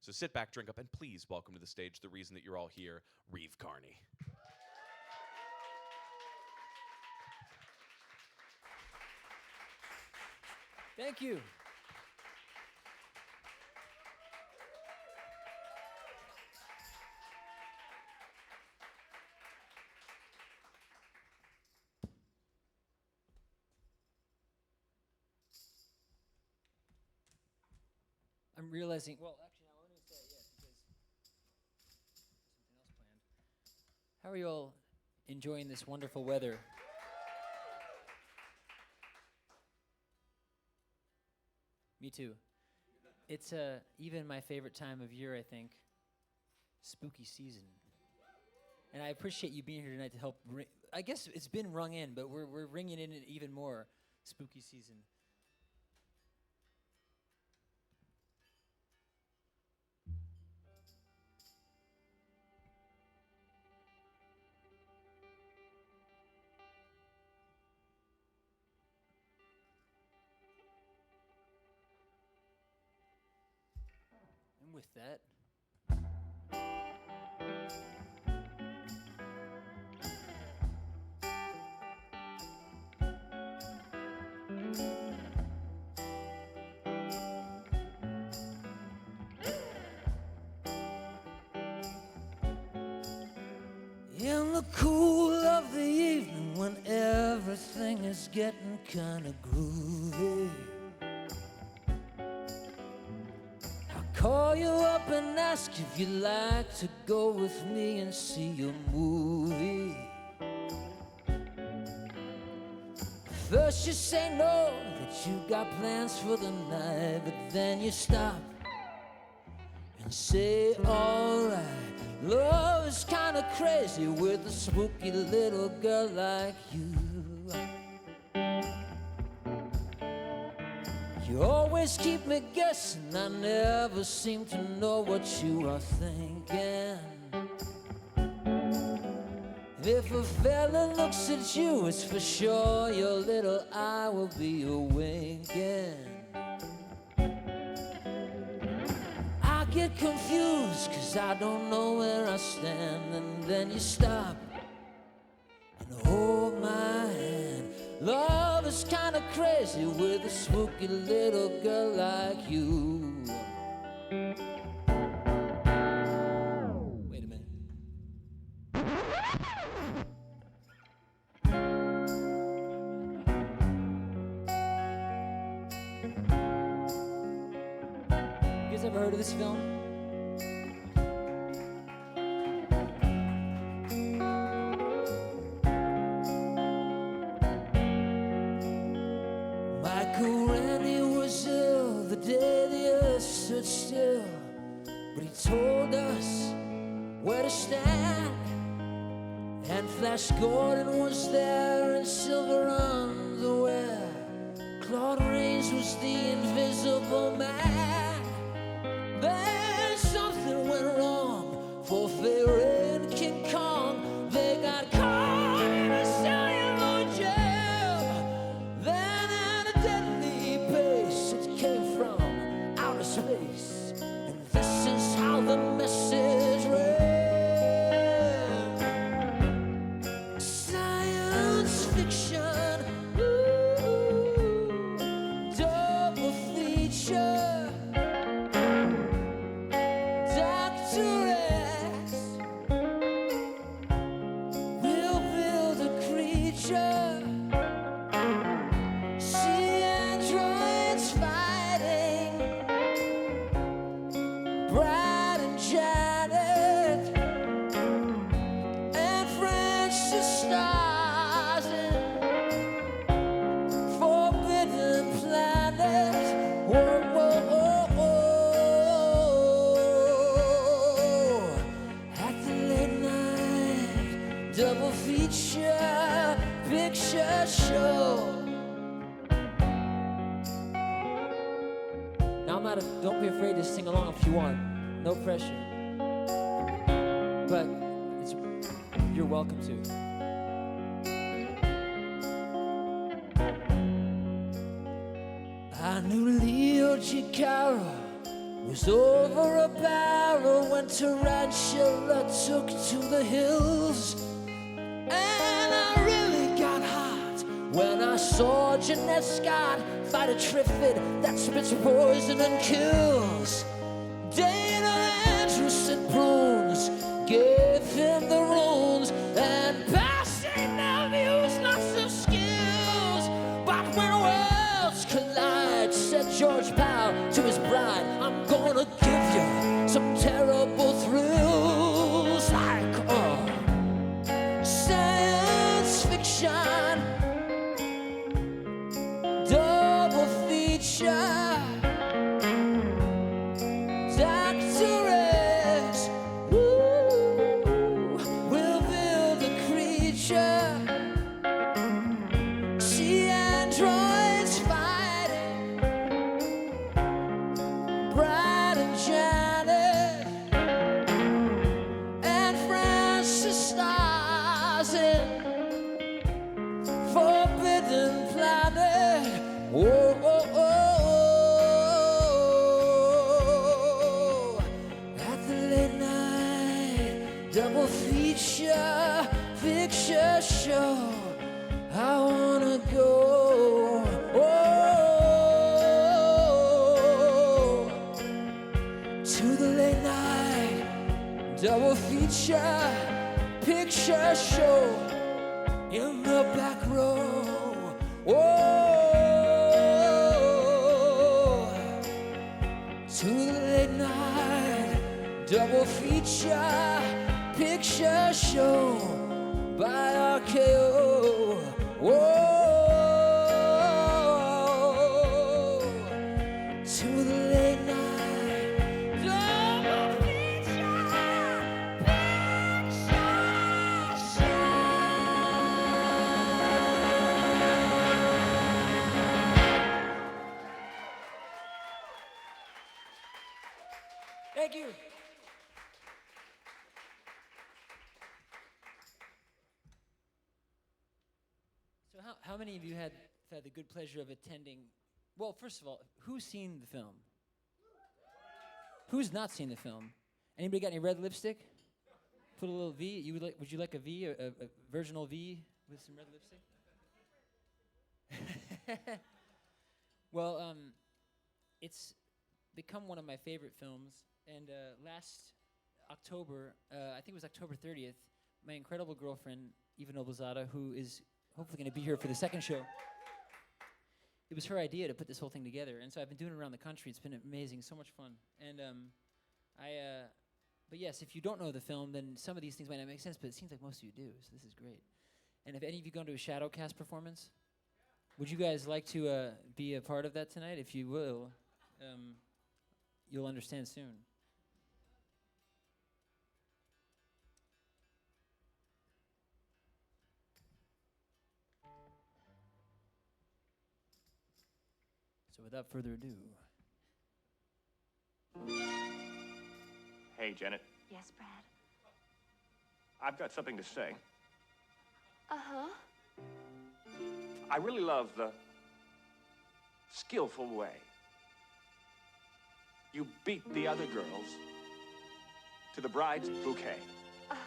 So sit back, drink up, and please welcome to the stage the reason that you're all here, Reeve Carney. Thank you. I'm realizing, well, actually, now let me say it, yes, because something else planned. How are you all enjoying this wonderful weather? Me too. It's even my favorite time of year, I think, spooky season. And I appreciate you being here tonight to help. I guess it's been rung in, but we're ringing in it even more. Spooky season. And with that, in the cool of the evening when everything is getting kind of groovy, I'll call you up and ask if you'd like to go with me and see a movie. First you say no, that you got plans for the night, but then you stop and say alright. Love is kinda crazy with a spooky little girl like you. You always keep me guessing, I never seem to know what you are thinking. If a fella looks at you, it's for sure your little eye will be a-winking. I get confused, cause I don't know where I stand. And then you stop and hold my hand. Love is kinda crazy with a spooky little girl like you. Wait a minute. You guys ever heard of this film? Michael Rennie was ill the day the earth stood still, but he told us where to stand. And Flash Gordon was there in silver underwear. Claude Rains was the invisible man. Then something went wrong for Fairy and King Kong. They got caught in a cellular jail. Then at a deadly pace, it came from outer space. And this is how the message read. Science fiction, ooh, double feature. Dr. X will build a creature. See androids fighting, Brad and Janet, and Francis stars in Forbidden Planet. Whoa, whoa, whoa, whoa. At the late night double feature picture show. Now I'm not don't be afraid to sing along if you want. No pressure. But you're welcome to. I knew Leo Chicaro was over about when Tarantula took to the hills. And I really got hot when I saw Jeanette Scott fight a Triffid that spits poison and kills. Dana Andrews and Prunes gave him the runes, and passing them used lots of skills. But when worlds collide, said George Powell to his bride, I'm gonna give you some terrible thrills, like science fiction, double feature. Dr. X, will build a creature. See androids fighting, Brad and Janet, and Francis stars in Forbidden Planet. Whoa, whoa, whoa. At the late night double feature picture show, I wanna go. To the late night double feature picture show in the back row. To the late night double feature picture show by RKO. To the late night double feature picture show. Thank you. So how many of you had the good pleasure of attending? Well, first of all, who's seen the film? Who's not seen the film? Anybody got any red lipstick? Put a little V. Would you like a V, a virginal V with some red lipstick? Well, it's become one of my favorite films. And last October, I think it was October 30th, my incredible girlfriend, Eva Noblezada, who is hopefully going to be here for the second show, it was her idea to put this whole thing together. And so I've been doing it around the country. It's been amazing, so much fun. And but yes, if you don't know the film, then some of these things might not make sense, but it seems like most of you do, so this is great. And have any of you gone to a Shadowcast performance? Would you guys like to be a part of that tonight? If you will, you'll understand soon. So without further ado. Hey, Janet. Yes, Brad? I've got something to say. Uh-huh. I really love the skillful way you beat the other girls to the bride's bouquet. Brad.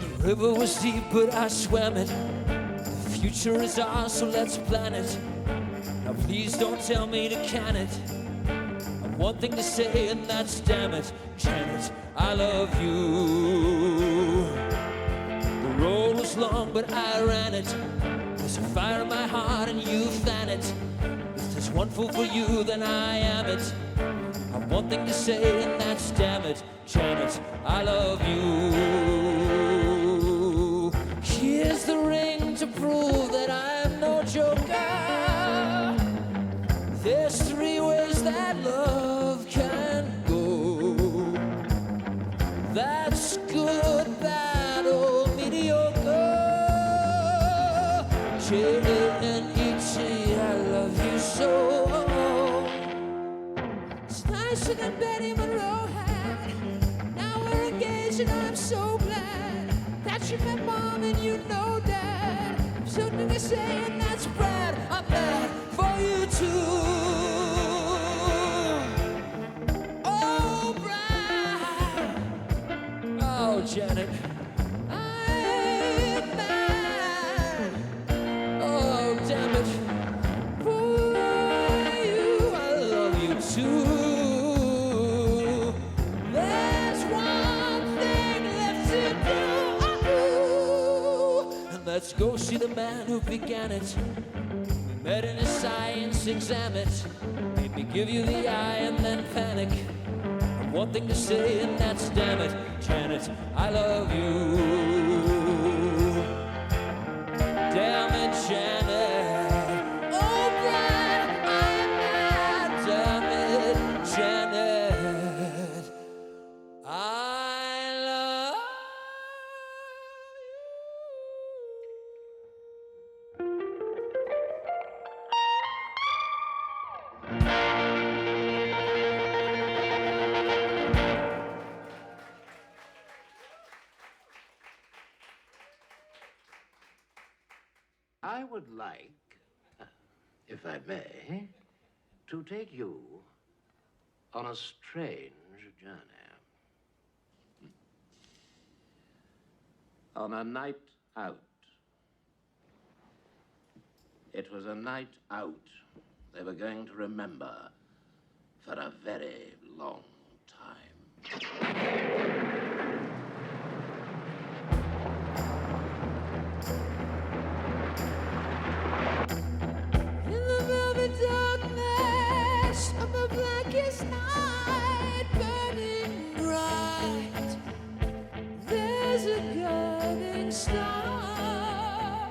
The river was deep, but I swam it. The future is ours, so let's plan it. Now please don't tell me to can it. I've one thing to say, and that's damn it, Janet, I love you. The road was long, but I ran it. There's a fire in my heart, and you fan it. If there's one fool for you, then I am it. I've one thing to say, and that's damn it, Janet, I love you. Here's the ring to prove that I'm no joker. There's three ways that love can go. That's good, bad, or mediocre. J-A-N-E-T, I love you so. It's nicer than Betty Monroe had. Now we're engaged and I'm so glad that you met Mom and you know Dad. Something to say and that's Brad. I'm bad for you too. go see the man who began it. We met in a science exam. It made me give you the eye and then panic. I've one thing to say, and that's damn it, Janet, I love you. Damn it, Janet. Oh, God, I'm mad. Damn it, Janet. I love I would like, if I may, to take you on a strange journey. On a night out. It was a night out they were going to remember for a very long time. in the velvet darkness of the blackest night, burning bright. There's a guiding star.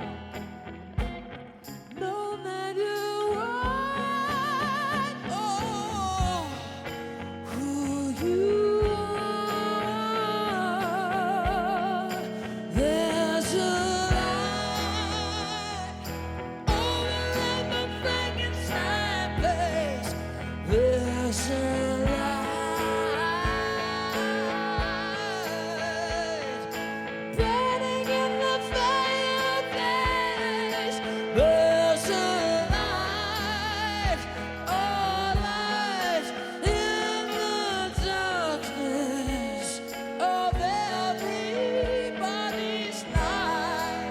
No matter what or who you are, there's a light over at the Frankenstein place. There's a light burning in the fireplace. There's a light, oh light in the darkness of everybody's life.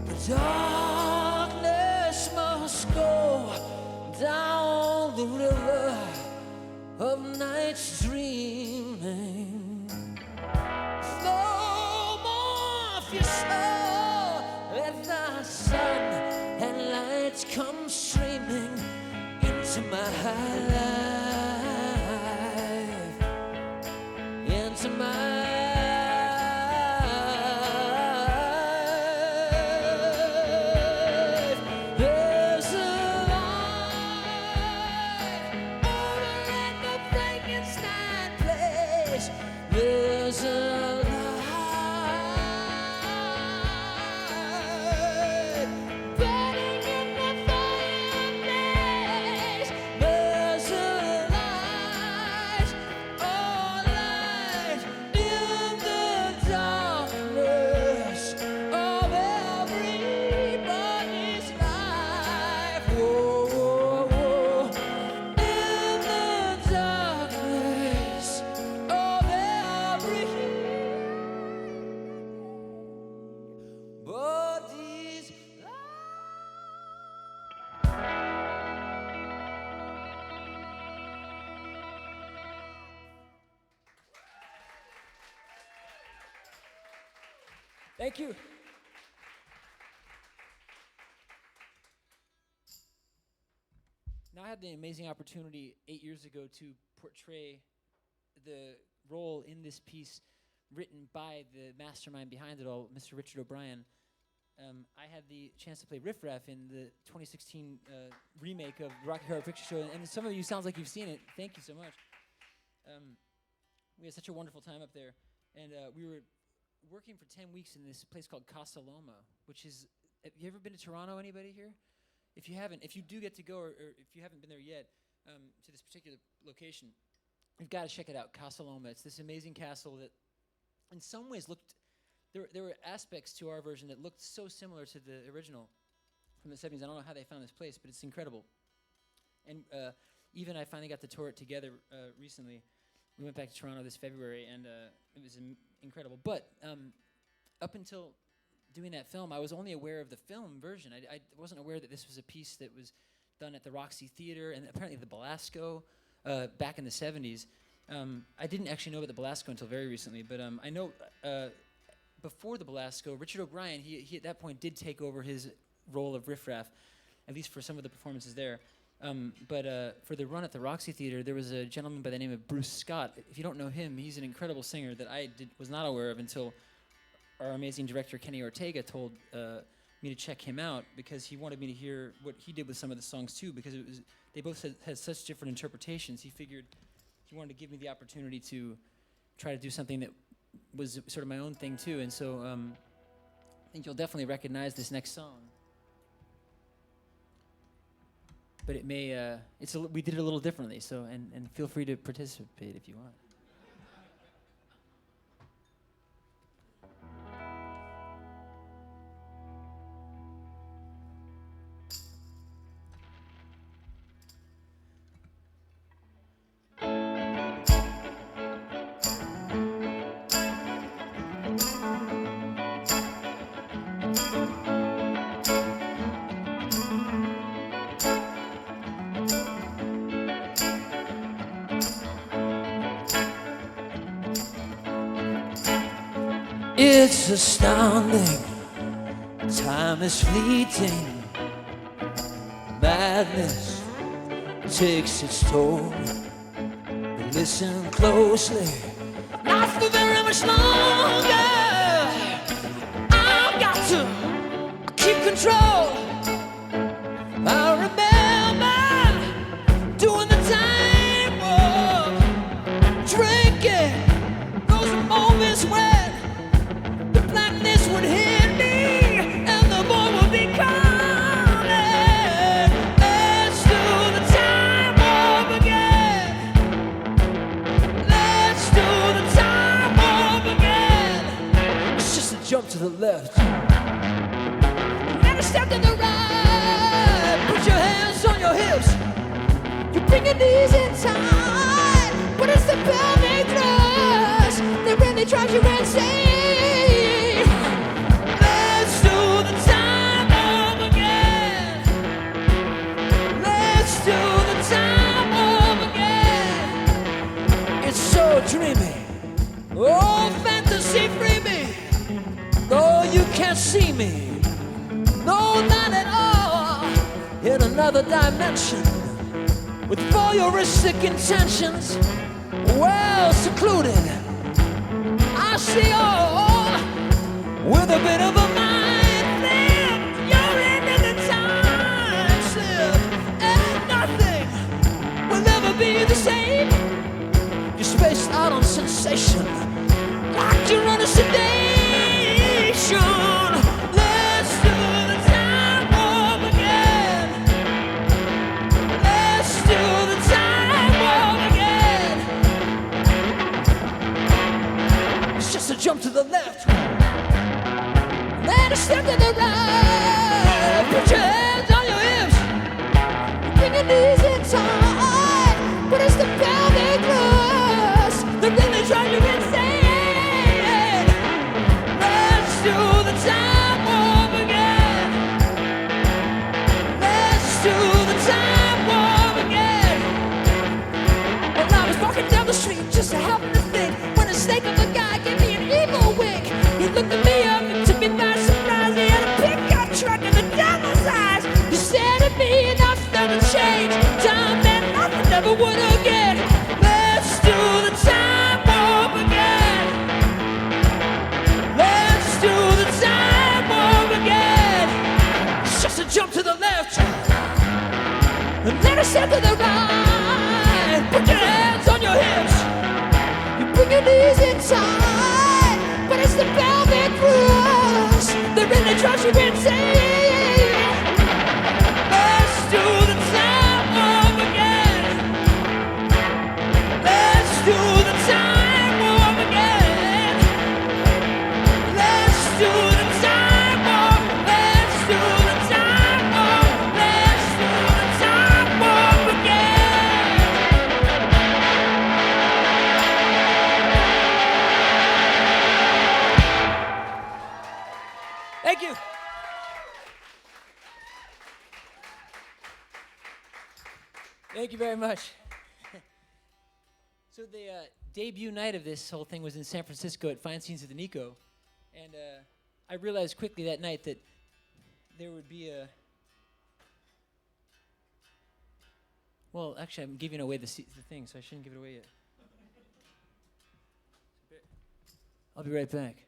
The darkness must go down the river of night's dreaming. Flow more of your soul, let the sun and lights come streaming into my life, into my life. There's a light over at the Frankenstein place. There's a light burning in the fireplace. There's a light, oh light in the darkness of everybody's life. Whoa, whoa, whoa. In the darkness of everybody's Thank you. Now, I had the amazing opportunity 8 years ago to portray the role in this piece written by the mastermind behind it all, Mr. Richard O'Brien. I had the chance to play Riff Raff in the 2016 remake of the Rocky Horror Picture Show, and some of you sounds like you've seen it. Thank you so much. We had such a wonderful time up there, and we were working for 10 weeks in this place called Casa Loma, which is, have you ever been to Toronto, anybody here? If you haven't, if you do get to go, or if you haven't been there yet, to this particular location, you've got to check it out, Casa Loma. It's this amazing castle that in some ways looked, there were aspects to our version that looked so similar to the original from the 70s. I don't know how they found this place, but it's incredible. And even I finally got to tour it together recently. We went back to Toronto this February, and it was incredible. But up until doing that film, I was only aware of the film version. I wasn't aware that this was a piece that was done at the Roxy Theater and apparently the Belasco. back in the 70s. I didn't actually know about the Belasco until very recently, but I know before the Belasco, Richard O'Brien, he at that point did take over his role of Riff Raff, at least for some of the performances there. But for the run at the Roxy Theater, there was a gentleman by the name of Bruce Scott. If you don't know him, he's an incredible singer that I was not aware of until our amazing director, Kenny Ortega, told me to check him out because he wanted me to hear what he did with some of the songs too, because they both had such different interpretations. He figured he wanted to give me the opportunity to try to do something that was sort of my own thing too. And so I think you'll definitely recognize this next song. But it may, we did it a little differently, so, and feel free to participate if you want. It's astounding, time is fleeting, madness takes its toll. But listen closely, not for very much longer. I've got to keep control. I remember doing the time warp, drinking those moments when would hit me, and the boy would be calling. Let's do the time warp again. Let's do the time warp again. It's just a jump to the left, and a step to the right. Put your hands on your hips. You bring your knees in tight, but it's the pelvic thrust that really drives you insane. Dreamy, oh fantasy free me, though you can't see me, no not at all, in another dimension, with voyeuristic intentions, well secluded, I see all, with a bit of a mind flip, you're into the time slip, and nothing will ever be the same. You're spaced out on sensation, like you're under sedation. Let's do the time warp again. Let's do the time warp again. It's just a jump to the left, then a step to the right. Put your hands on your hips, bring your knees in tight, but it's the pelvic thrust that really drive you insane. Let's do the time warp again. Let's do the time warp again. Well, I was walking down the street just to happen to think when a snake of a guy gave me an evil wink. He looked at me up and took me by surprise. He had a pickup truck and the devil's eyes. He said to me, nothing will change. Time meant nothing, never would again. Let's do the time warp again. Let's do the time warp again. It's just a jump to the left, and then a step to the right. Put your hands on your hips, you bring your knees in tight, but it's the pelvic thrust that really drives you insane. Let's do the time warp again. Let's do the time warp again. Let's do the time warp. Let's do the time warp. Let's do the time warp again. Thank you. Thank you very much. So the debut night of this whole thing was in San Francisco at Fine Scenes of the Nico, and I realized quickly that night that there would be a. Well, actually, I'm giving away the thing, so I shouldn't give it away yet. I'll be right back.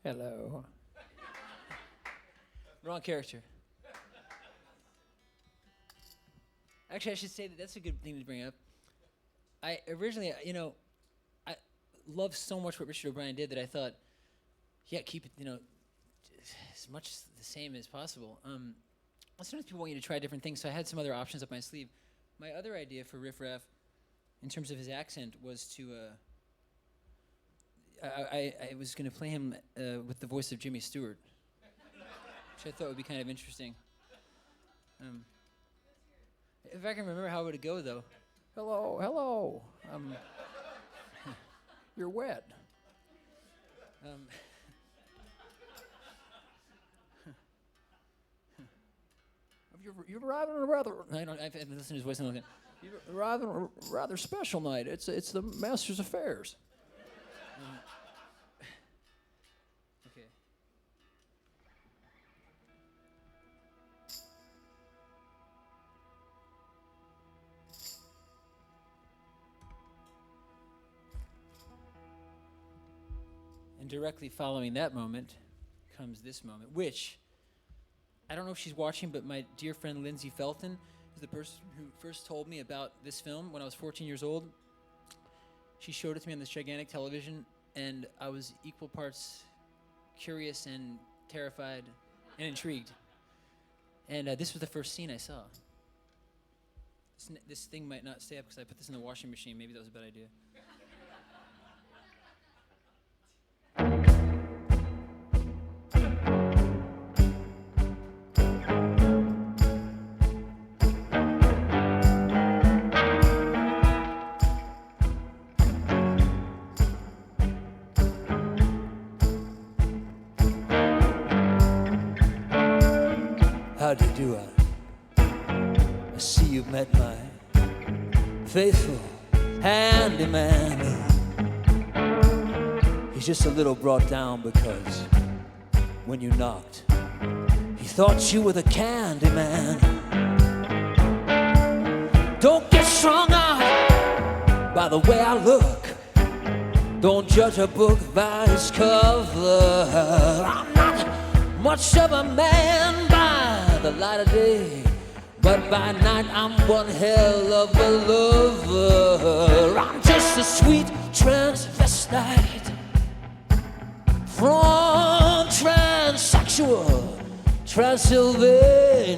Hello. Wrong character. Actually, I should say that's a good thing to bring up. I originally, I loved so much what Richard O'Brien did that I thought, yeah, keep it, as much the same as possible. Sometimes people want you to try different things, so I had some other options up my sleeve. My other idea for Riff Raff, in terms of his accent, was to, I was going to play him with the voice of Jimmy Stewart, which I thought would be kind of interesting. If I can remember how it would go, though. Hello. You're wet. You're arriving on a rather. I've listened to his voice and you're arriving on a rather special night. It's the Master's Affairs. Okay. And directly following that moment comes this moment, which I don't know if she's watching, but my dear friend Lindsay Felton is the person who first told me about this film when I was 14 years old. She showed it to me on this gigantic television, and I was equal parts curious and terrified and intrigued. And this was the first scene I saw. This thing might not stay up because I put this in the washing machine. Maybe that was a bad idea. How do you do? I see you met my faithful handyman. He's just a little brought down because when you knocked, he thought you were the candy man. Don't get strung out by the way I look. Don't judge a book by its cover. I'm not much of a man by the light of day, but by night I'm one hell of a lover. I'm just a sweet transvestite from transsexual Transylvania.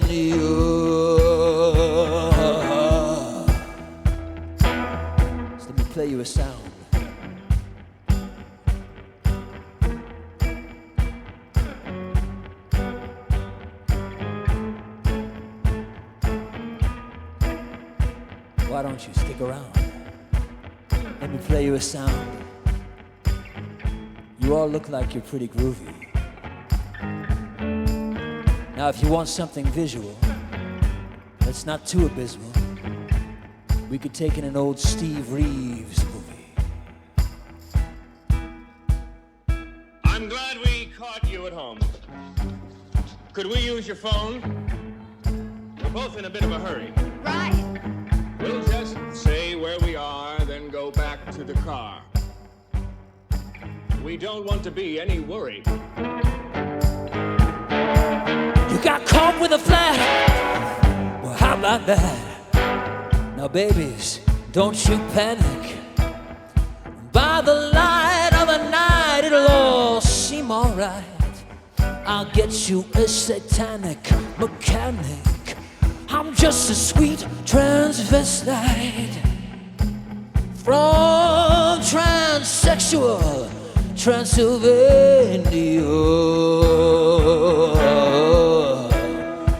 So let me play you a sound. Why don't you stick around? Let me play you a sound. You all look like you're pretty groovy. Now if you want something visual that's not too abysmal, we could take in an old Steve Reeves movie. I'm glad we caught you at home. Could we use your phone? We're both in a bit of a hurry. Right. We'll just say where we are, then go back to the car. We don't want to be any worry. You got caught with a flat. Well, how about that? Now, babies, don't you panic. By the light of the night, it'll all seem alright. I'll get you a satanic mechanic. I'm just a sweet transvestite from transsexual Transylvania.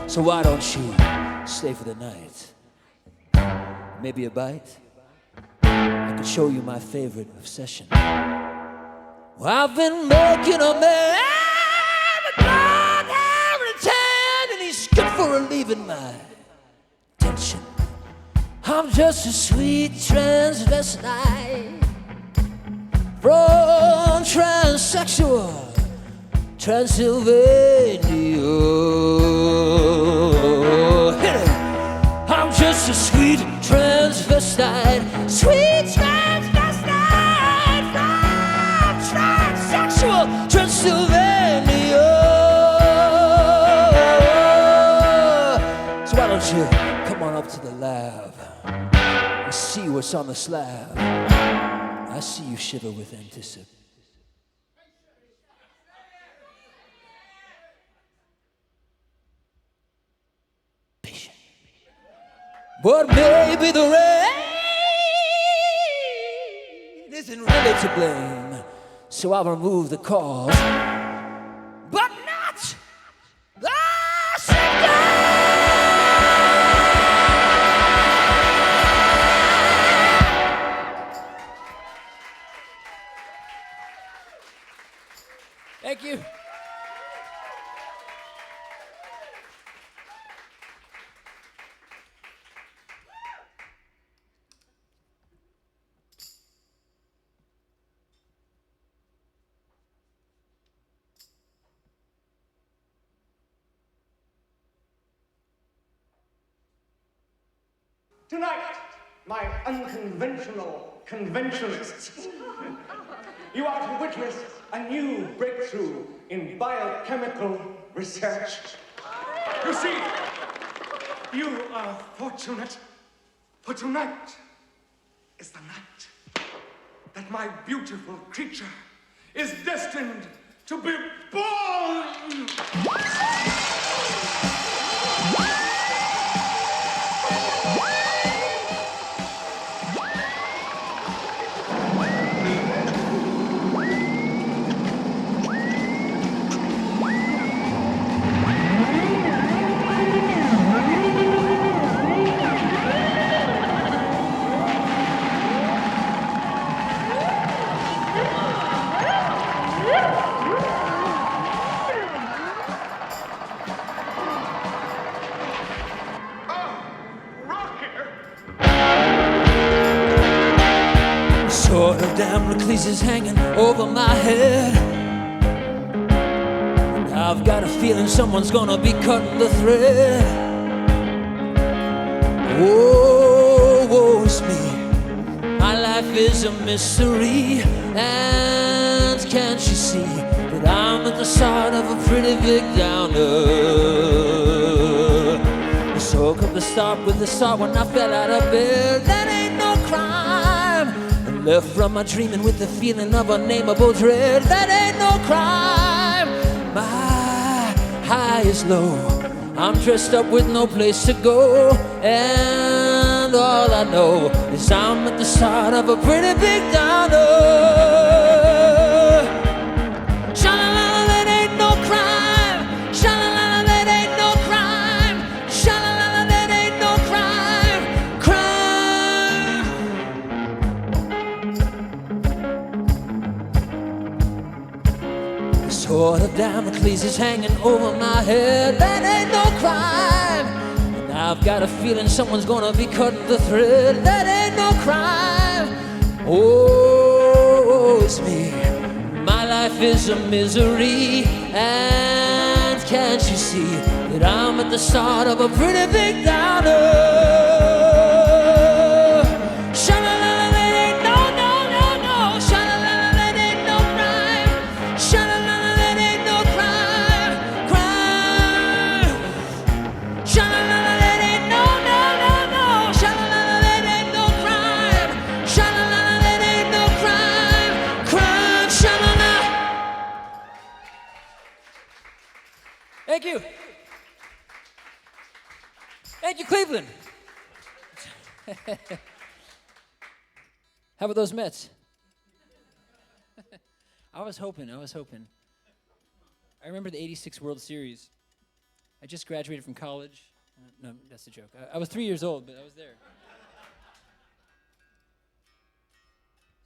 So why don't you stay for the night? Maybe a bite? I could show you my favorite obsession. I've been making a man with blonde hair and tan, and he's good for relieving my tension. I'm just a sweet transvestite from transsexual Transylvania. Hit it. I'm just a sweet transvestite, sweet transvestite from transsexual Transylvania. So why don't you come on up to the lab and see what's on the slab? I see you shiver with anticipation. But maybe the rain isn't really to blame, so I'll remove the cause, but not the symptom. Thank you. Tonight, my unconventional conventionalists, you are to witness a new breakthrough in biochemical research. You see, you are fortunate, for tonight is the night that my beautiful creature is destined to be born! Sword of Damocles is hanging over my head. And I've got a feeling someone's gonna be cutting the thread. Oh, woe is me. My life is a mystery. And can't you see that I'm at the start of a pretty big downer? So come to start with the start when I fell out of bed. That ain't no crime. Left from my dreaming with the feeling of unnameable dread. That ain't no crime. My high is low. I'm dressed up with no place to go. And all I know is I'm at the start of a pretty big downer. Sha-la-la-la, that ain't no crime. Sha-la-la-la, that ain't no crime. Sha-la-la-la, that ain't no crime. Crime. The sword of Damocles is hanging over my head. That ain't no crime. And I've got a feeling someone's gonna be cutting the thread. That ain't no crime. Oh, it's me. My life is a misery. And can't you see that I'm at the start of a pretty big downer? Cleveland. How about those Mets? I was hoping. I remember the '86 World Series. I just graduated from college. No, that's a joke. I was 3 years old, but I was there.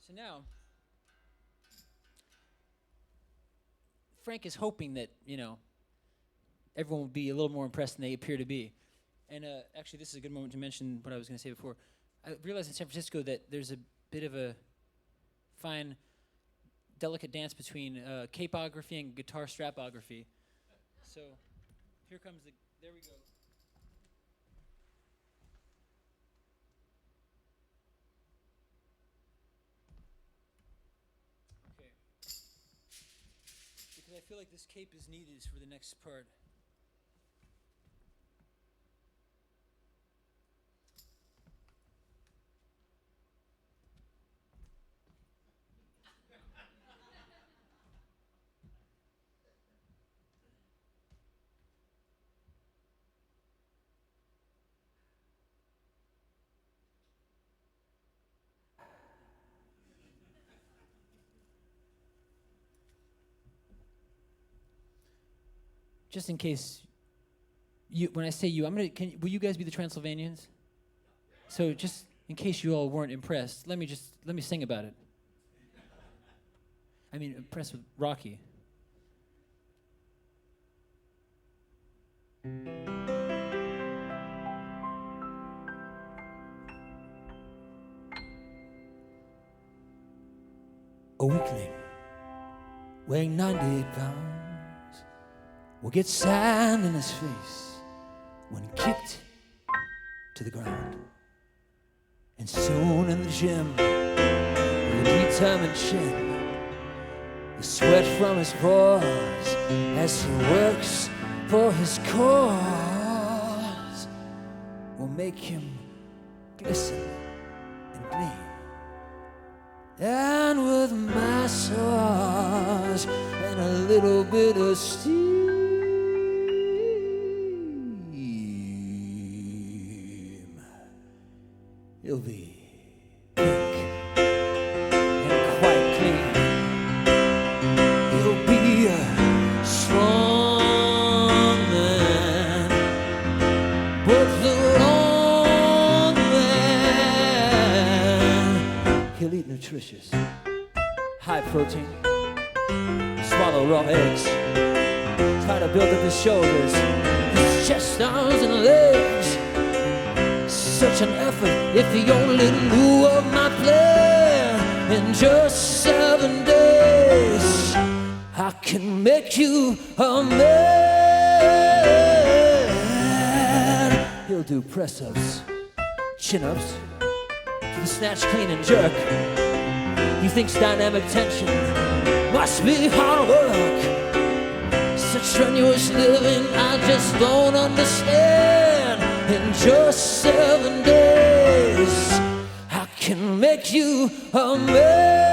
So now, Frank is hoping that, everyone will be a little more impressed than they appear to be. And actually, this is a good moment to mention what I was going to say before. I realized in San Francisco that there's a bit of a fine, delicate dance between capography and guitar strapography. So here comes there we go. Okay. Because I feel like this cape is needed for the next part. Just in case, when I say you, will you guys be the Transylvanians? So just in case you all weren't impressed, let me sing about it. I mean, impressed with Rocky. A weakling weighing 98 pounds will get sand in his face when kicked to the ground. And soon in the gym, with a determined chin, the sweat from his pores as he works for his cause will make him glisten and gleam. And with massage and a little bit of steam, he'll be pink and quite clean. He'll be a strong man, but the wrong man. He'll eat nutritious, high protein, swallow raw eggs, try to build up his shoulders, his chest, arms, and legs. Such an effort if he only knew of my plan. In just 7 days, I can make you a man. He'll do press-ups, chin-ups, to the snatch, clean, and jerk. He thinks dynamic tension must be hard work. Such strenuous living I just don't understand. In just 7 days, I can make you a man.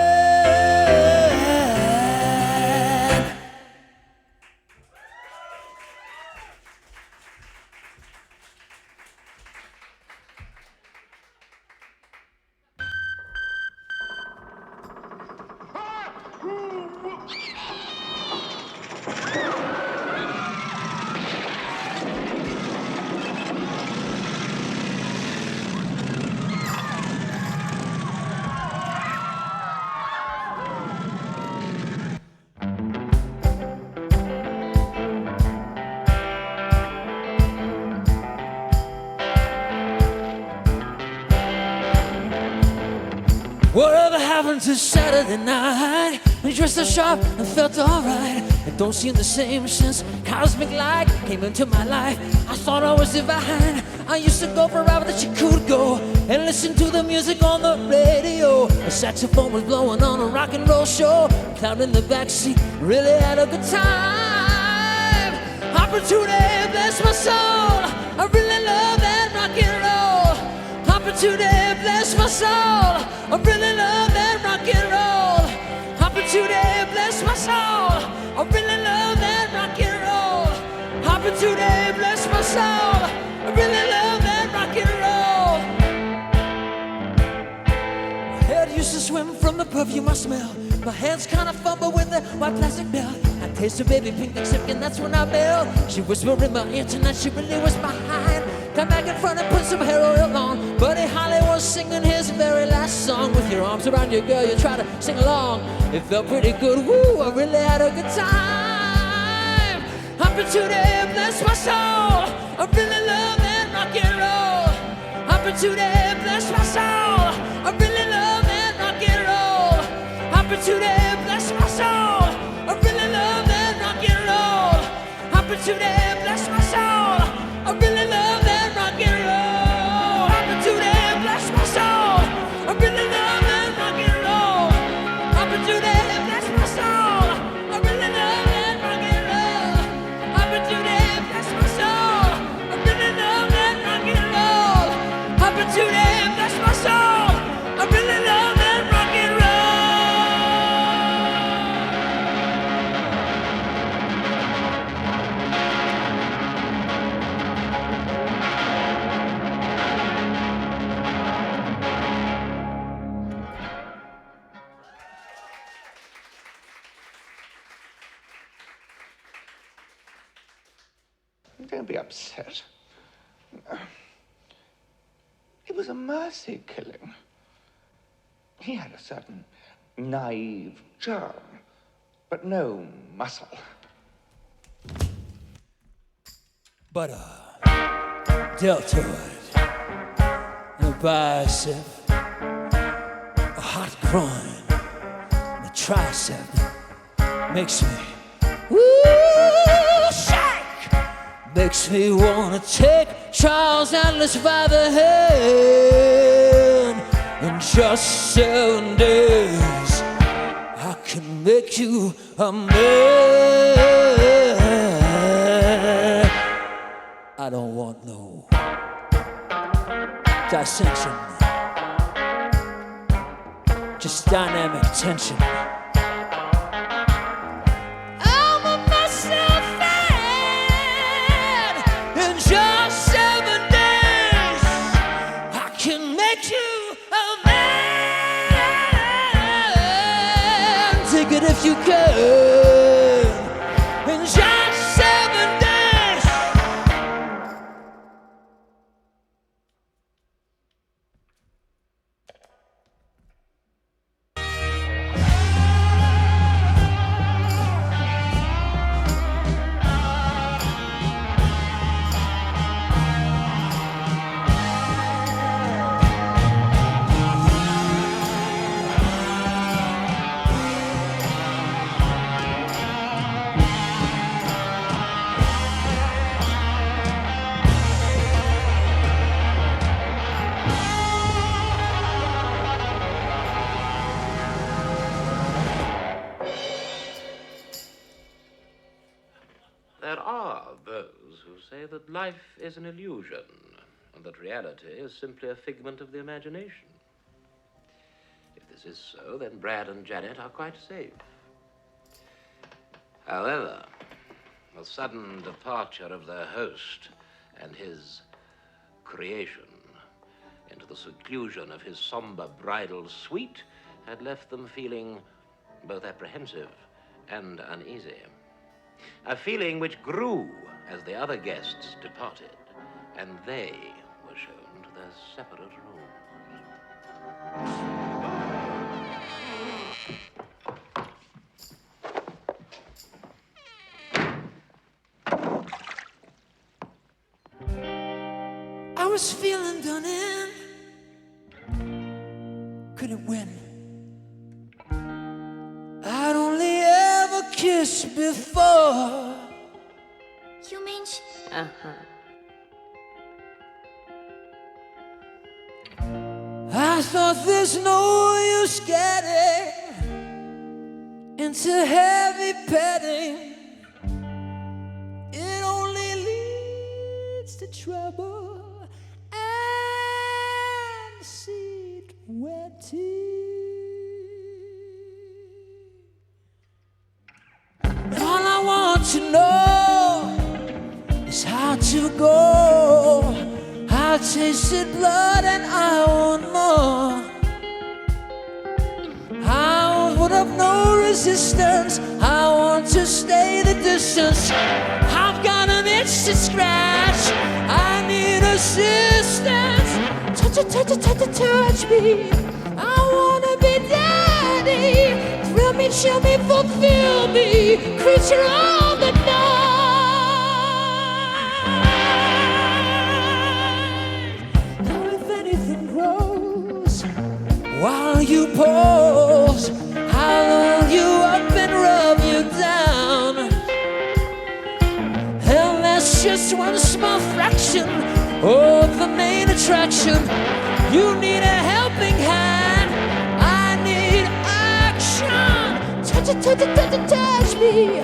Whatever happened to Saturday night? We dressed up sharp and felt alright. It don't seem the same since cosmic light came into my life. I thought I was divine. I used to go forever that you could go and listen to the music on the radio. The saxophone was blowing on a rock and roll show. Cloud in the backseat, really had a good time. Opportunity, bless my soul. I really love that rock and roll. Opportunity, bless my soul. I really love that rock and roll. Opportunity, bless my soul. I really love that rock and roll. Opportunity, bless my soul. I really love that rock used to swim from the perfume I smell. My hands kinda fumble with the white plastic belt. I taste her baby pink lipstick and that's when I bail. She whispered in my ear tonight, she really was behind. Come back in front and put some hair oil on. Buddy Holly was singing his very last song. With your arms around your girl, you try to sing along. It felt pretty good, woo, I really had a good time. Opportunity, bless my soul. I really love that rock and roll. Opportunity, bless my soul. I really love that rock and roll. Opportunity, bless my soul. I really love that rock and roll. Opportunity, bless my soul. I really love that rock and roll. Opportunity, bless my soul. I really love that rock and roll. Opportunity, bless my soul. I really love that rock and roll. Opportunity, bless my soul. I really love that rock and roll. Opportunity, bless my soul. I really love that rock and roll. Don't be upset. It was a mercy killing. He had a certain naive charm, but no muscle. But a deltoid, and a bicep, a hot groin, and a tricep makes me shake. Makes me wanna take Charles Atlas by the hand. In just 7 days, I can make you a man. I don't want no dissension, just dynamic tension. I'm a muscle fan. In just 7 days, I can make you a man. Take it if you can. In just 7 days. There are those who say that life is an illusion and that reality is simply a figment of the imagination. If this is so, then Brad and Janet are quite safe. However, the sudden departure of their host and his creation into the seclusion of his somber bridal suite had left them feeling both apprehensive and uneasy. A feeling which grew as the other guests departed, and they were shown to their separate rooms. I was feeling done in, couldn't win. I'd only ever kissed before. You mean I thought there's no use getting into heavy petting. It only leads to trouble and seed wetting. All I want to know is how to go. I tasted blood and I want more. resistance. I want to stay the distance. I've got an itch to scratch. I need assistance. Touch me. I wanna be daddy. Thrill me, chill me, fulfill me. Creature of the night. Now if anything grows while you pose, I'll hold you up and rub you down. And that's just one small fraction of the main attraction. You need a helping hand. I need action. Touch me.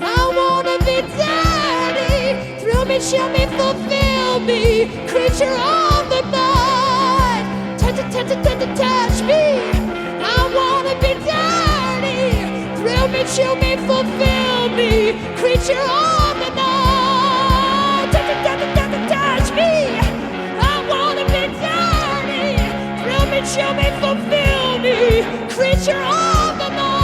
I wanna be daddy. Thrill me, chill me, fulfill me. Creature of the night. Touch me. I wanna be daddy. Thrill me, chill me, fulfill me. Creature of the night. Touch me. I wanna be daddy. Thrill me, chill me, fulfill me. Creature of the night.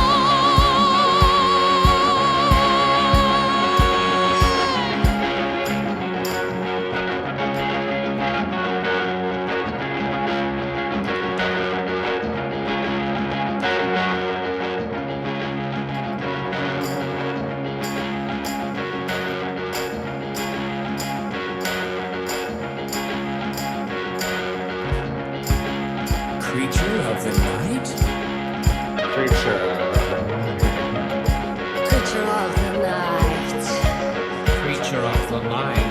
Creature of the night? Creature. Creature of the night. Creature of the night.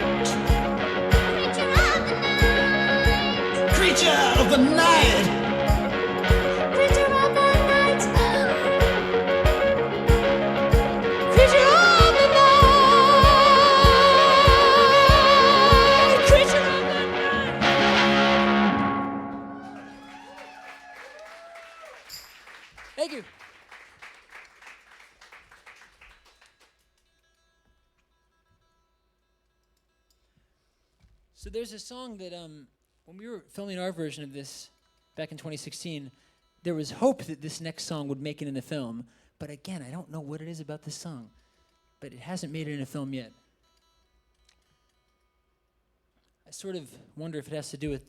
Creature of Creature of the the night. night! Creature of the night. Creature of the night. Creature of the night. Thank you. So there's a song that when we were filming our version of this back in 2016, there was hope that this next song would make it in the film. But again, I don't know what it is about this song, but it hasn't made it in a film yet. I sort of wonder if it has to do with,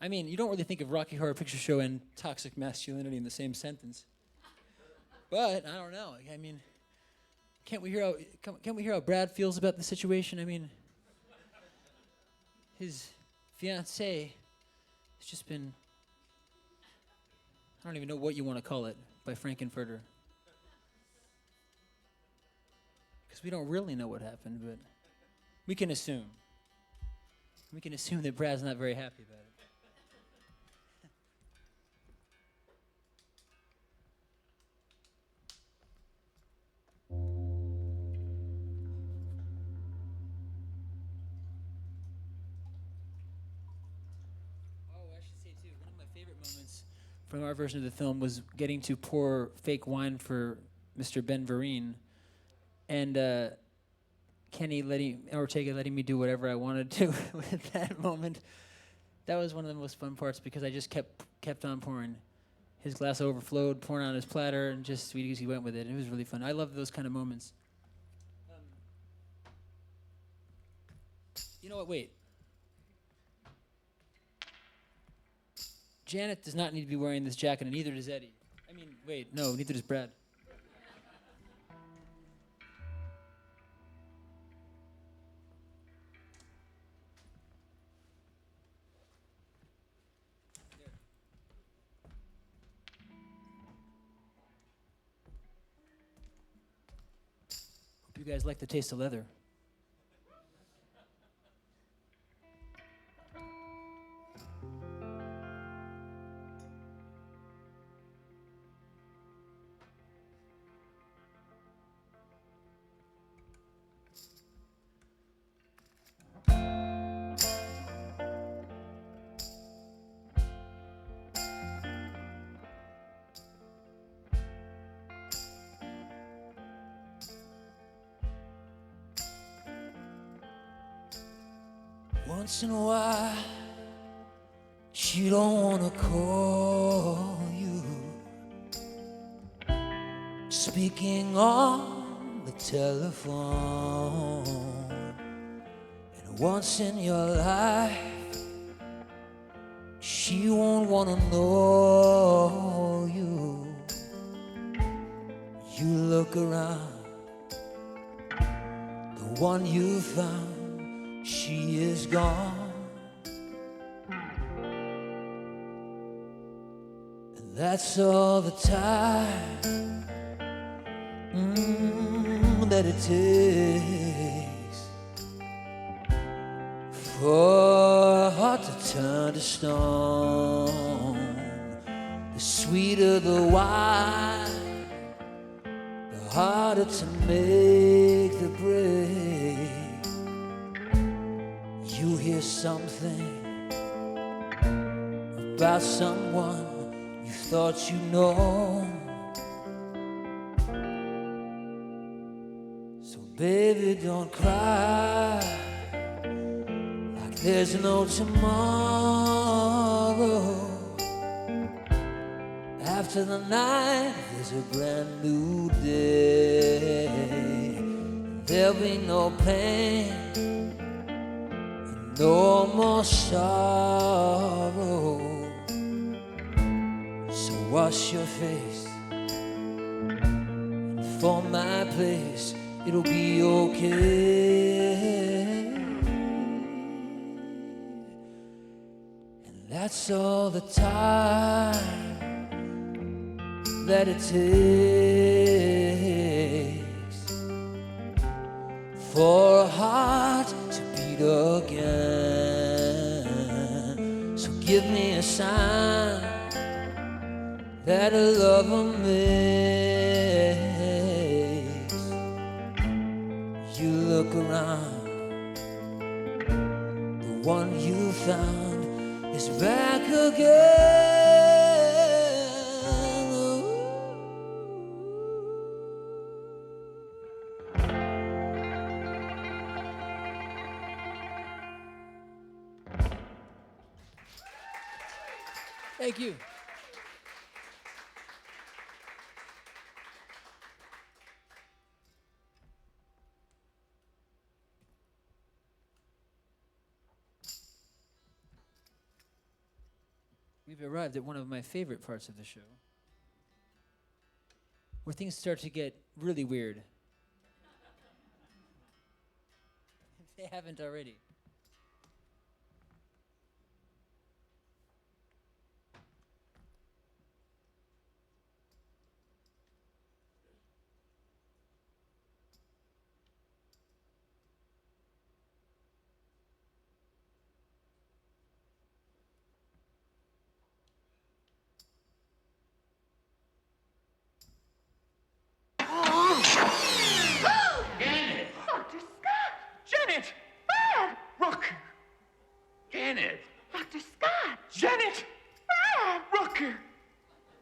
I mean, you don't really think of Rocky Horror Picture Show and toxic masculinity in the same sentence. But I don't know. I mean, can't we hear how Brad feels about the situation? I mean, his fiancée has just been, I don't even know what you want to call it, by Frankenfurter. Because we don't really know what happened, but we can assume. We can assume that Brad's not very happy about it. From our version of the film was getting to pour fake wine for Mr. Ben Vereen, and Kenny Ortega letting me do whatever I wanted to at that moment. That was one of the most fun parts because I just kept on pouring. His glass overflowed, pouring on his platter, and just sweet as he went with it. It was really fun. I love those kind of moments. You know what? Wait. Janet does not need to be wearing this jacket, and neither does Eddie. I mean, wait, no, neither does Brad. Hope you guys like the taste of leather. Once in a while, she don't wanna call you. speaking on the telephone. And once in your life, she won't wanna know you. You look around, the one you found, she is gone. And that's all the time that it takes for a heart to turn to stone. The sweeter the wine, the harder to make the break. You hear something about someone you thought you know. So baby, don't cry like there's no tomorrow. After the night, there's a brand new day. There'll be no pain and no more sorrow. So wash your face and for my place, it'll be okay. And that's all the time that it takes for a heart to beat again. So give me a sign that a lover makes. You look around, the one you found is back again. Thank you. We've arrived at one of my favorite parts of the show, where things start to get really weird. If they haven't already. Dr. Scott! Janet! Fred! Rook! Janet! Dr. Scott! Janet! Fred! Rook!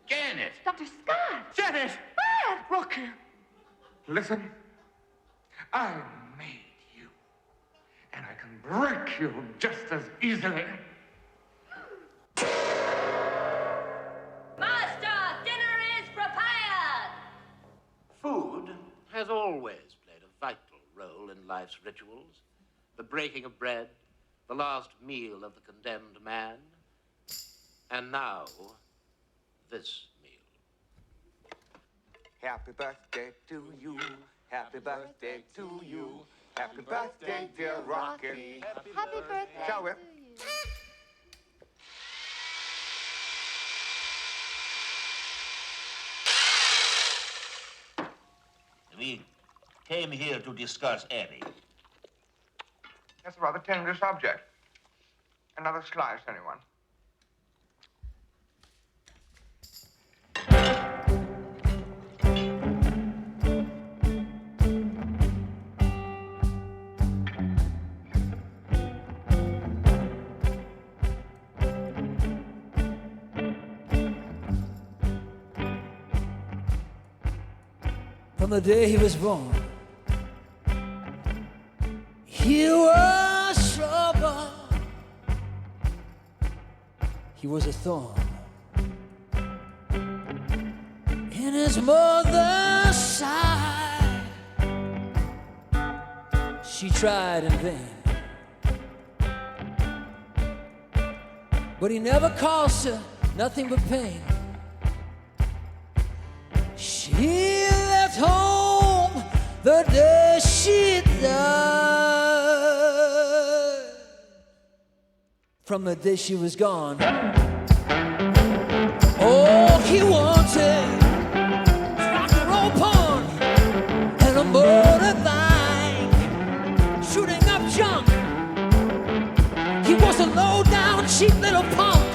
Janet! Dr. Scott! Janet! Fred! Rook! Listen, I made you, and I can break you just as easily. Master, dinner is prepared! Food has always played a vital role in life's rituals. The breaking of bread, the last meal of the condemned man, and now, this meal. Happy birthday to you. Happy birthday to you. Happy birthday, dear Rocky. Happy birthday Shall we? to you. We came here to discuss Annie. That's a rather tender subject. Another slice, anyone? From the day he was born, he was trouble. He was a thorn in his mother's she tried in vain. But he never caused her nothing but pain. She left home the day she died. From the day she was gone, all he wanted was rock and roll porn and a motorbike, shooting up junk. He was a low-down, cheap little punk,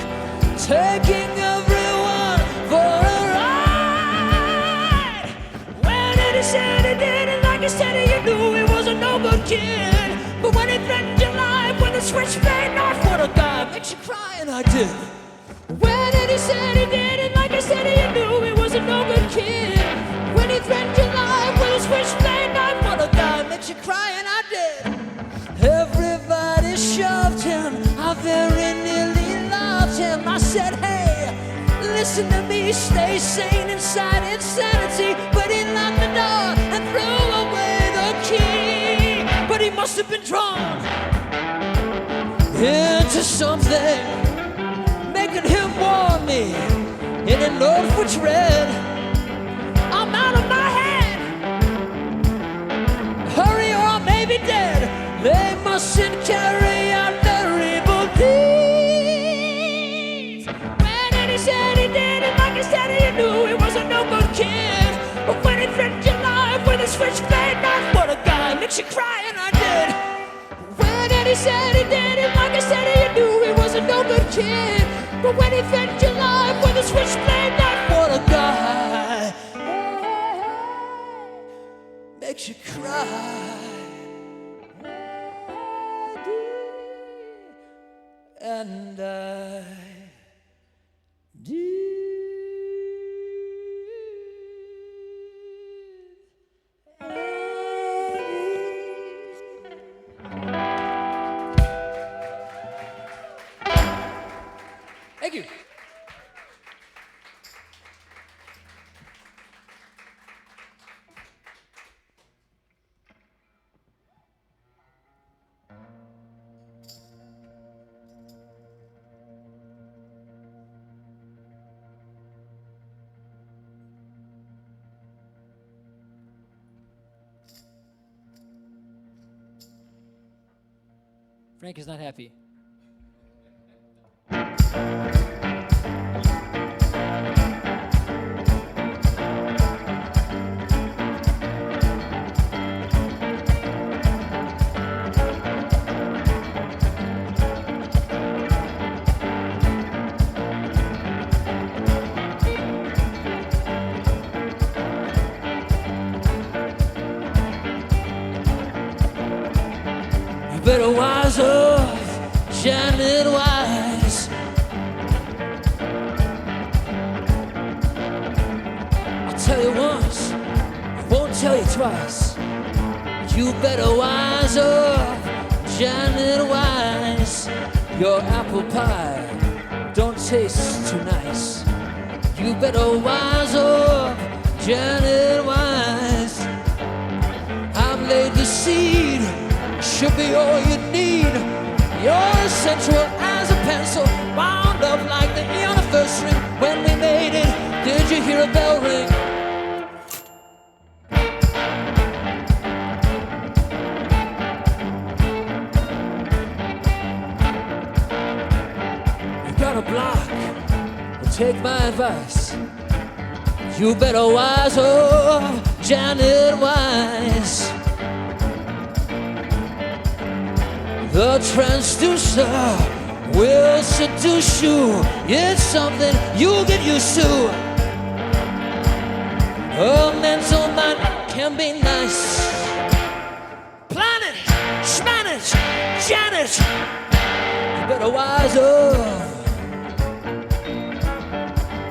taking everyone for a ride. When he said he did it, like he said it, you knew he was a no-good kid. But when he threatened your life with a switchblade knife, what a guy, makes you cry, and I did. When he said he did it, like he said it, you knew he was a no-good kid. When he threatened your life with a switchblade knife, what a guy, makes you cry, and I did. Everybody shoved him, I very nearly loved him. I said, hey, listen to me, stay sane inside insanity. But he locked the door and threw away the key. But he must have been drawn into something, making him warn me in a note which read, I'm out of my head, hurry or I may be dead. They mustn't carry out their evil deeds. When he said he did it, like he said it, you knew he was a no-good kid. But when he threatened your life with a switchblade knife, what a guy, makes you cry, and I did. When he said he did it, like he said it, you knew he was a no-good kid. But when he threatened your life with a switchblade knife, what a guy, makes you cry. And I did. Thank you. Frank is not happy. Better wise up, Janet Wise. I'll tell you once, I won't tell you twice. You better wise up, Janet Wise. Your apple pie don't taste too nice. You better wise up, Janet Wise. I've laid the seed, should be all you need. You're essential as a pencil, wound up like the anniversary when we made it. Did you hear a bell ring? You got a block, well, take my advice. You better wise up, Janet Wise. The transducer will seduce you. It's something you'll get used to. A mental mind can be nice. Planet, Spanish, Janet. You better wise up.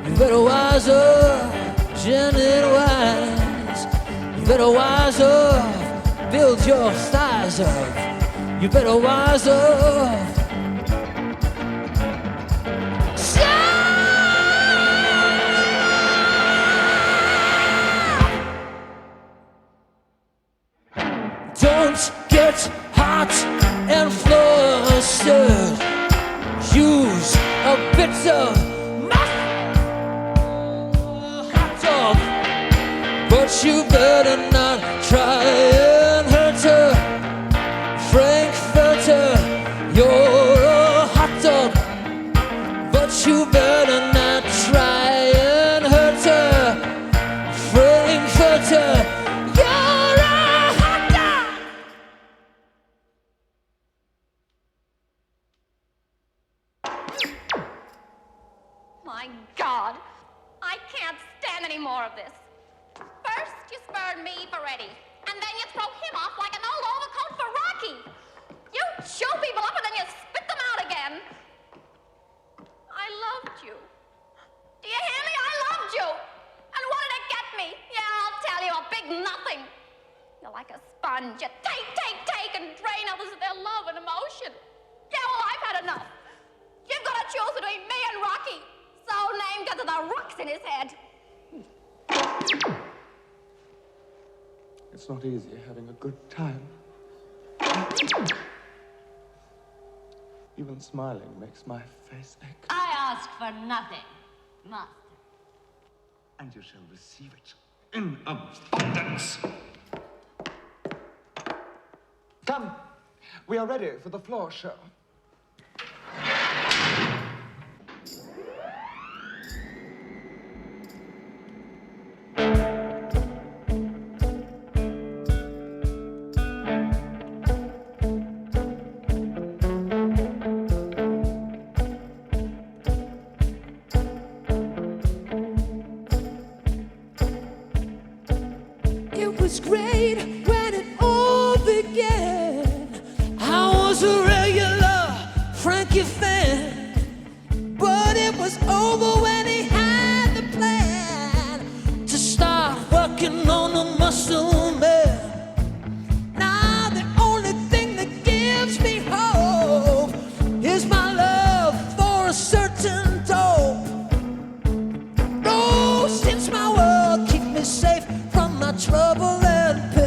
You better wise up, Janet Wise. You better wise up, build your thighs up. You better wise up. Don't get you better not try and hurt her. Frankfurter, you're a hot dog, but you better not try and hurt her. Frankfurter, you're a hot dog. My God, I can't stand any more of this. First, you spurned me for Eddie, and then you throw him off like an old overcoat for Rocky. You chew people up and then you spit them out again. I loved you. Do you hear me? I loved you. And what did it get me? Yeah, I'll tell you, a big nothing. You're like a sponge. You take, and drain others of their love and emotion. Yeah, well, I've had enough. You've got to choose between me and Rocky. So named because of the rocks in his head. It's not easy having a good time. Even smiling makes my face ache. I ask for nothing, Master. And you shall receive it in abundance. Come, we are ready for the floor show. It was great when it all began. I was a regular Frankie fan, but it was over when he had the plan to start working on the muscle man. Now the only thing that gives me hope is my love for a certain dope. Oh, since my world keep me safe from my trouble and pain.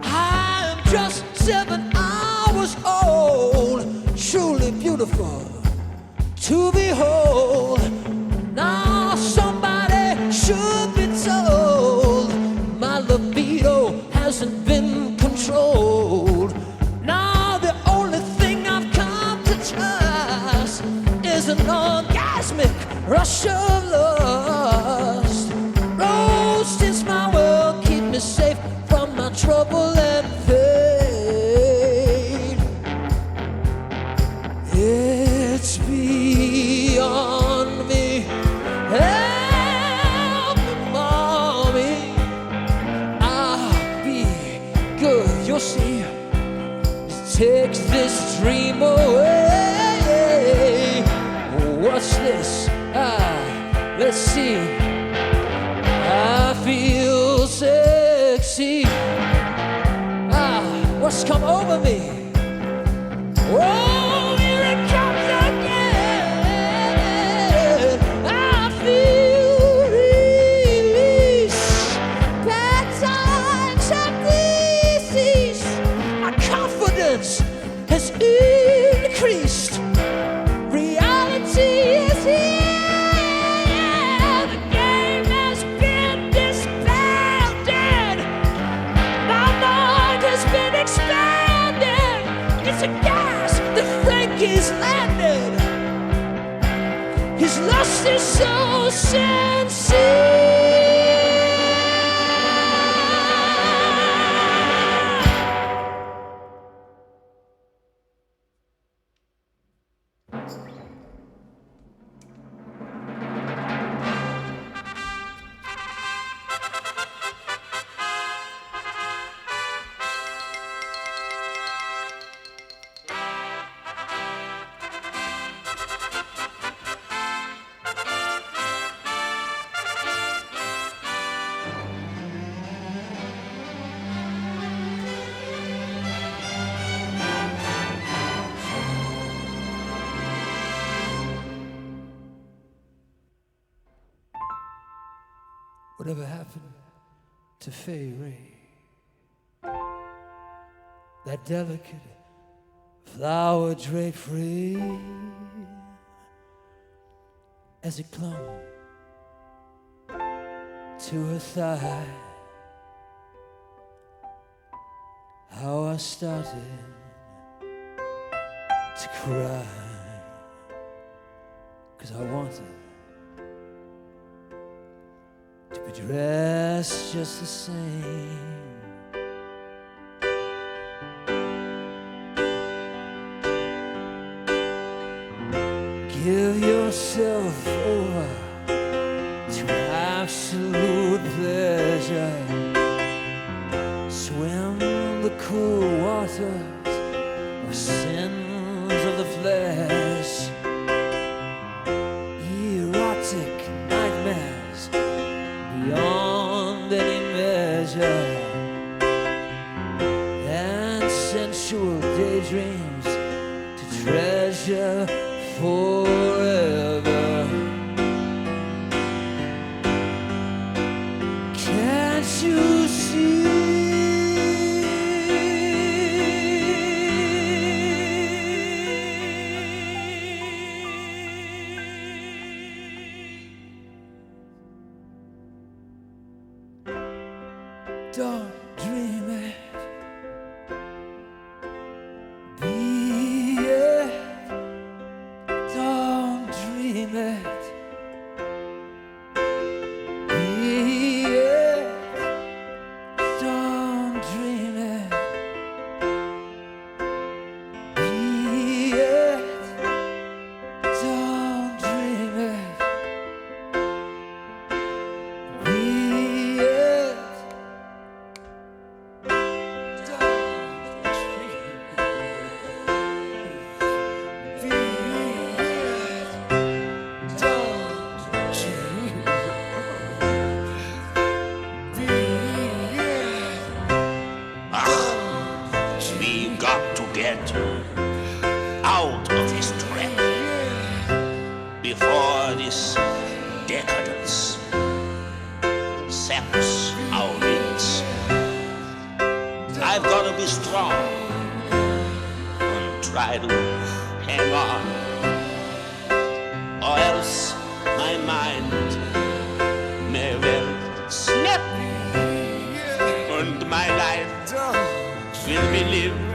I'm just 7 hours old, truly beautiful to behold. Now somebody should be told my libido hasn't been controlled. Now the only thing I've come to trust is an orgasmic rush of lust. Oh, since my world keep me safe from my trouble and pain. It's beyond me. Help me, mommy. I'll be good, you'll see. Take this dream away. What's this? Let's see. I feel sexy. What's come over me? Oh, here it comes again. I feel release. Bad times have deceased. My confidence has increased. Reality is here. The game has been disbanded. My mind has been expanded. It's a gas that Frankie's landed. His lust is so sincere. Whatever happened to Fay Ray? That delicate flower drapery, as it clung to her thigh. How I started to cry, 'cause I wanted to be dressed just the same. Give yourself over to absolute pleasure. Swim the cool waters of sins of the flesh. Erotic nightmares beyond any measure, and sensual daydreams to treasure forever. Can't you don't dream it, be it, don't dream it, be it, don't dream it, be it, don't dream it, be it. We've got to get out of this trap before this decadence saps our limbs. I've got to be strong and try to hang on, or else my mind may well snap and my life will be lived.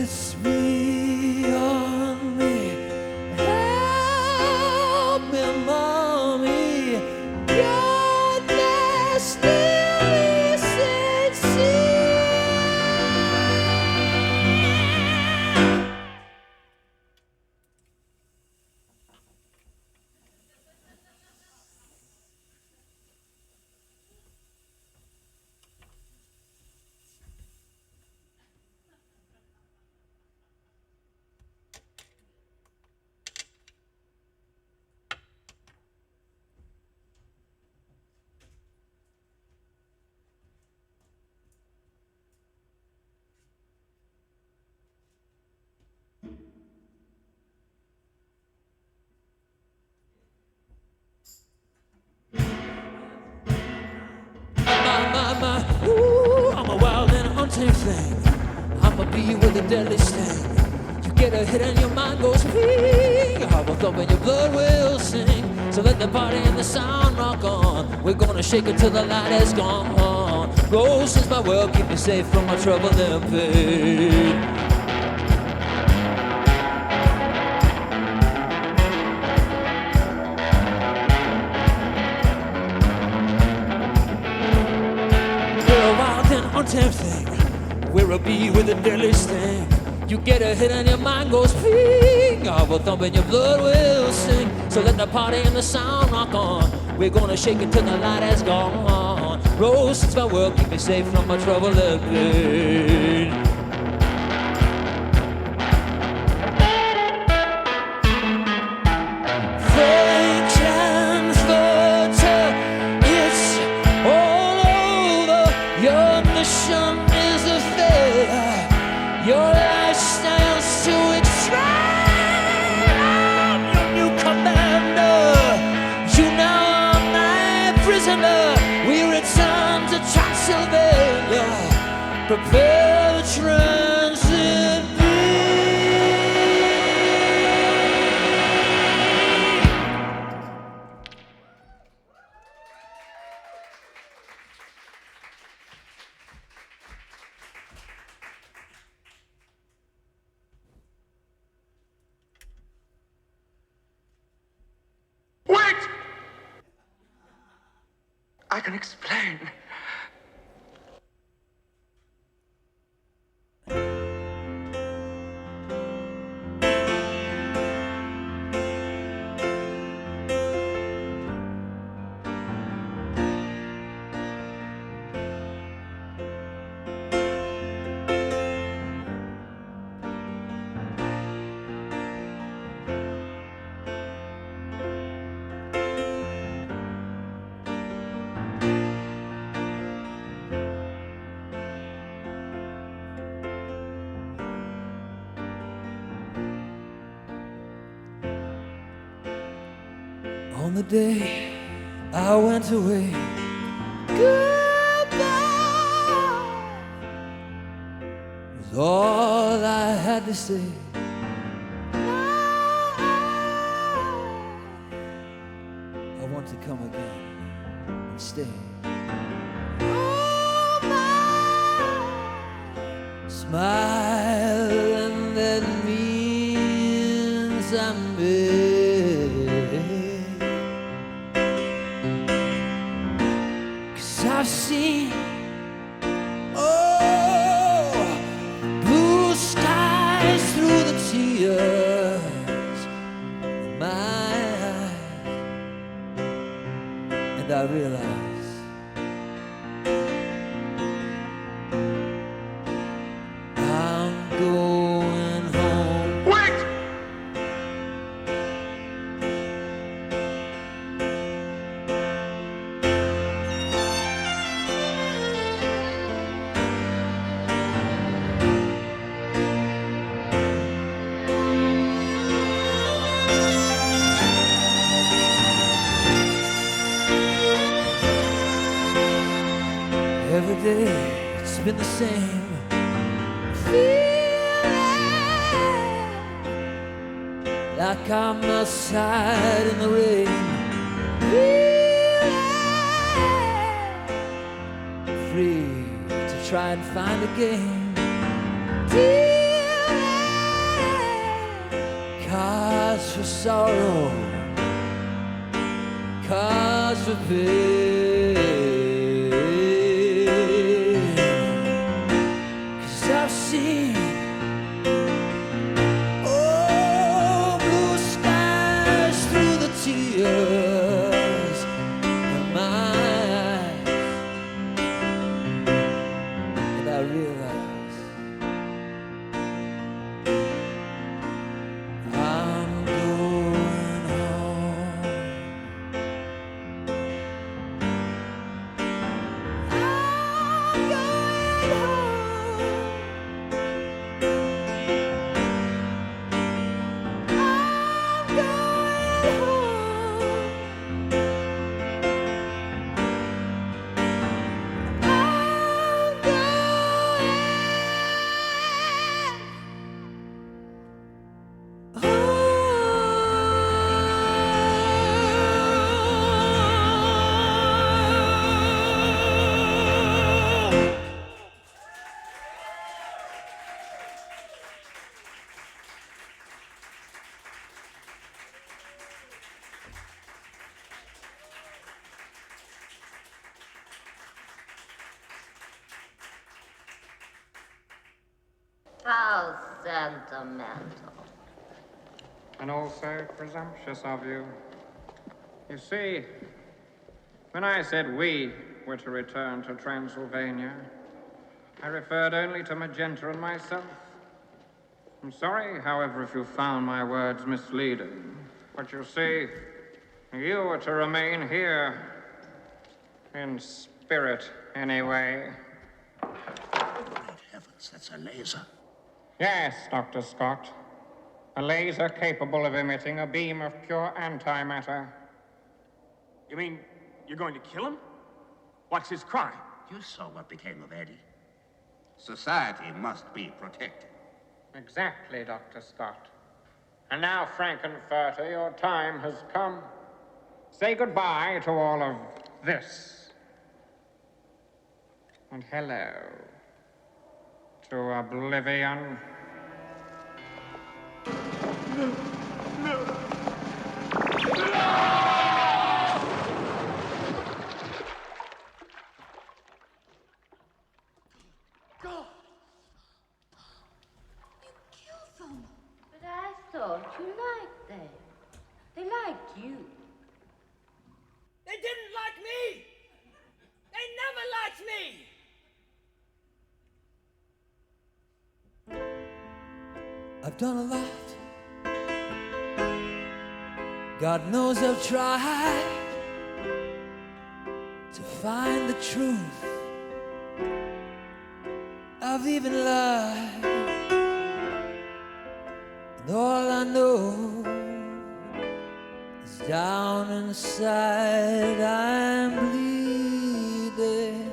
It's beyond me. Help me, mommy. Goodness, still is sincere. Ooh, I'm a wild and untamed thing. I'm a bee with a deadly sting. You get a hit and your mind goes ping. Your heart will thump and your blood will sing. So let the party and the sound rock on. We're gonna shake it till the light is gone. Rose is my world, keep me safe from my trouble and pain. Untamed thing. We're a bee with a deadly sting. You get a hit and your mind goes ping. I will thump and your blood will sing. So let the party and the sound rock on. We're gonna shake it till the light has gone. Rose is my world, keep me safe from my trouble and pain. Your lifestyle's too extreme. I'm your new commander. You now are my prisoner. We return to Transylvania. prepare the transit beam. Wait! I can explain. On the day I went away, goodbye was all I had to say. I want to come again and stay. Oh, my smile, and that means I'm big. 'Cause I've seen, oh, blue skies through the tears in my eyes, and I realize I'm going home. Wait! Every day it's been the same feeling, like I'm outside in the rain, feeling free to try and find a game, dealing cause for sorrow, cause for pain. 'Cause I've seen, oh, blue skies through the tears in my eyes, and I realize I'm going home. I'm going home. I'm going home. I'm going home. How sentimental. And also presumptuous of you. You see, when I said we were to return to Transylvania, I referred only to Magenta and myself. I'm sorry, however, if you found my words misleading. But you see, you were to remain here. In spirit, anyway. Great heavens, that's a laser. Yes, Dr. Scott. A laser capable of emitting a beam of pure antimatter. You mean you're going to kill him? What's his crime? You saw what became of Eddie. Society must be protected. Exactly, Dr. Scott. And now, Frankenfurter, your time has come. Say goodbye to all of this. And hello to oblivion. But I thought you liked them. They liked you. They didn't like me! They never liked me! I've done a lot. God knows I've tried to find the truth. I've even lied. And all I know is down inside I'm bleeding.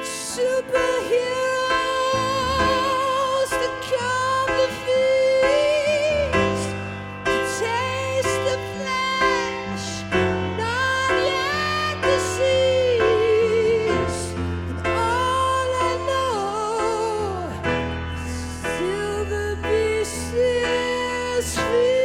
Superheroes that come to feast, to taste the flesh, not yet deceased. And all I know is still the beast is feeding.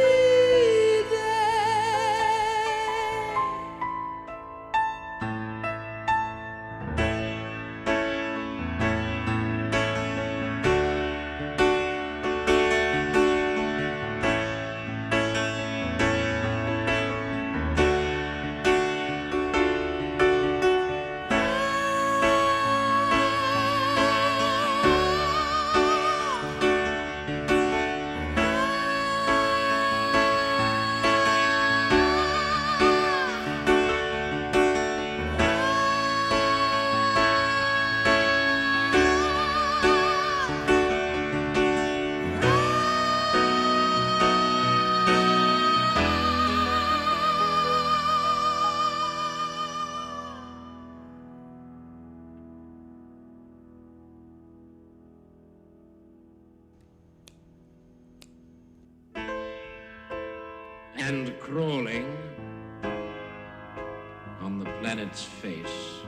And crawling on the planet's face,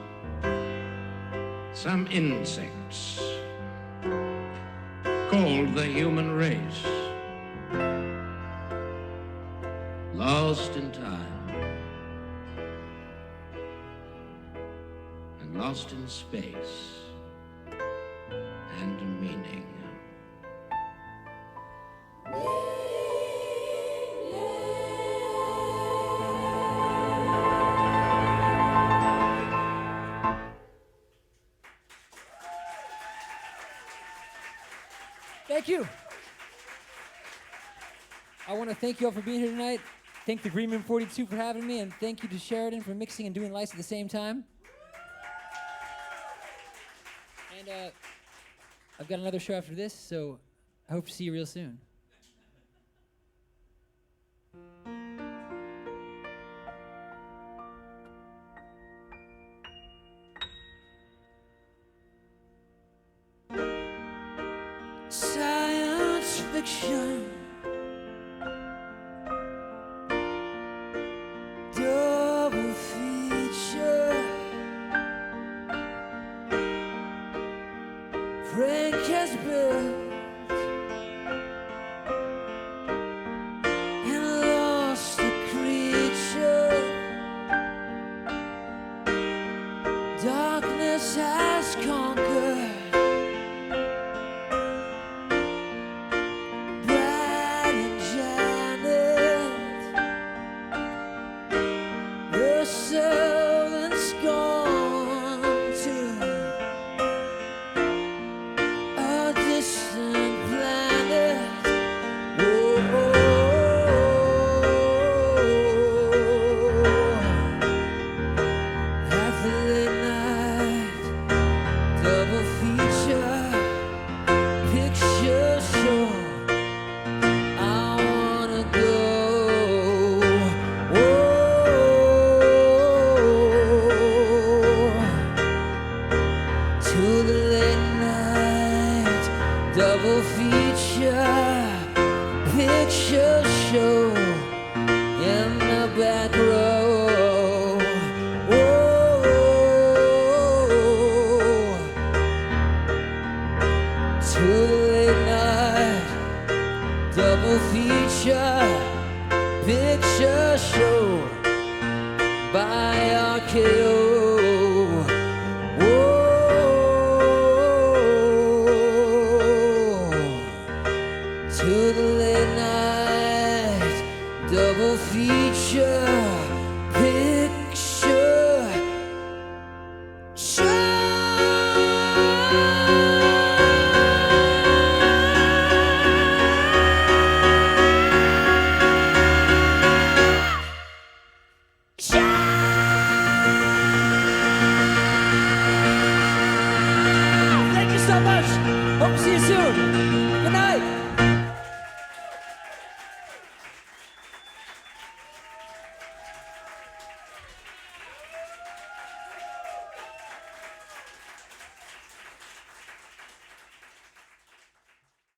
some insects called the human race, lost in time and lost in space and meaning. Thank you. I want to thank you all for being here tonight. Thank the Green Room 42 for having me, and thank you to Sheridan for mixing and doing lights at the same time. And I've got another show after this, so I hope to see you real soon. Science fiction, double feature. Frank has built and lost a creature. Darkness has conquered. Bright picture show by RKO. Whoa, to the late night double feature.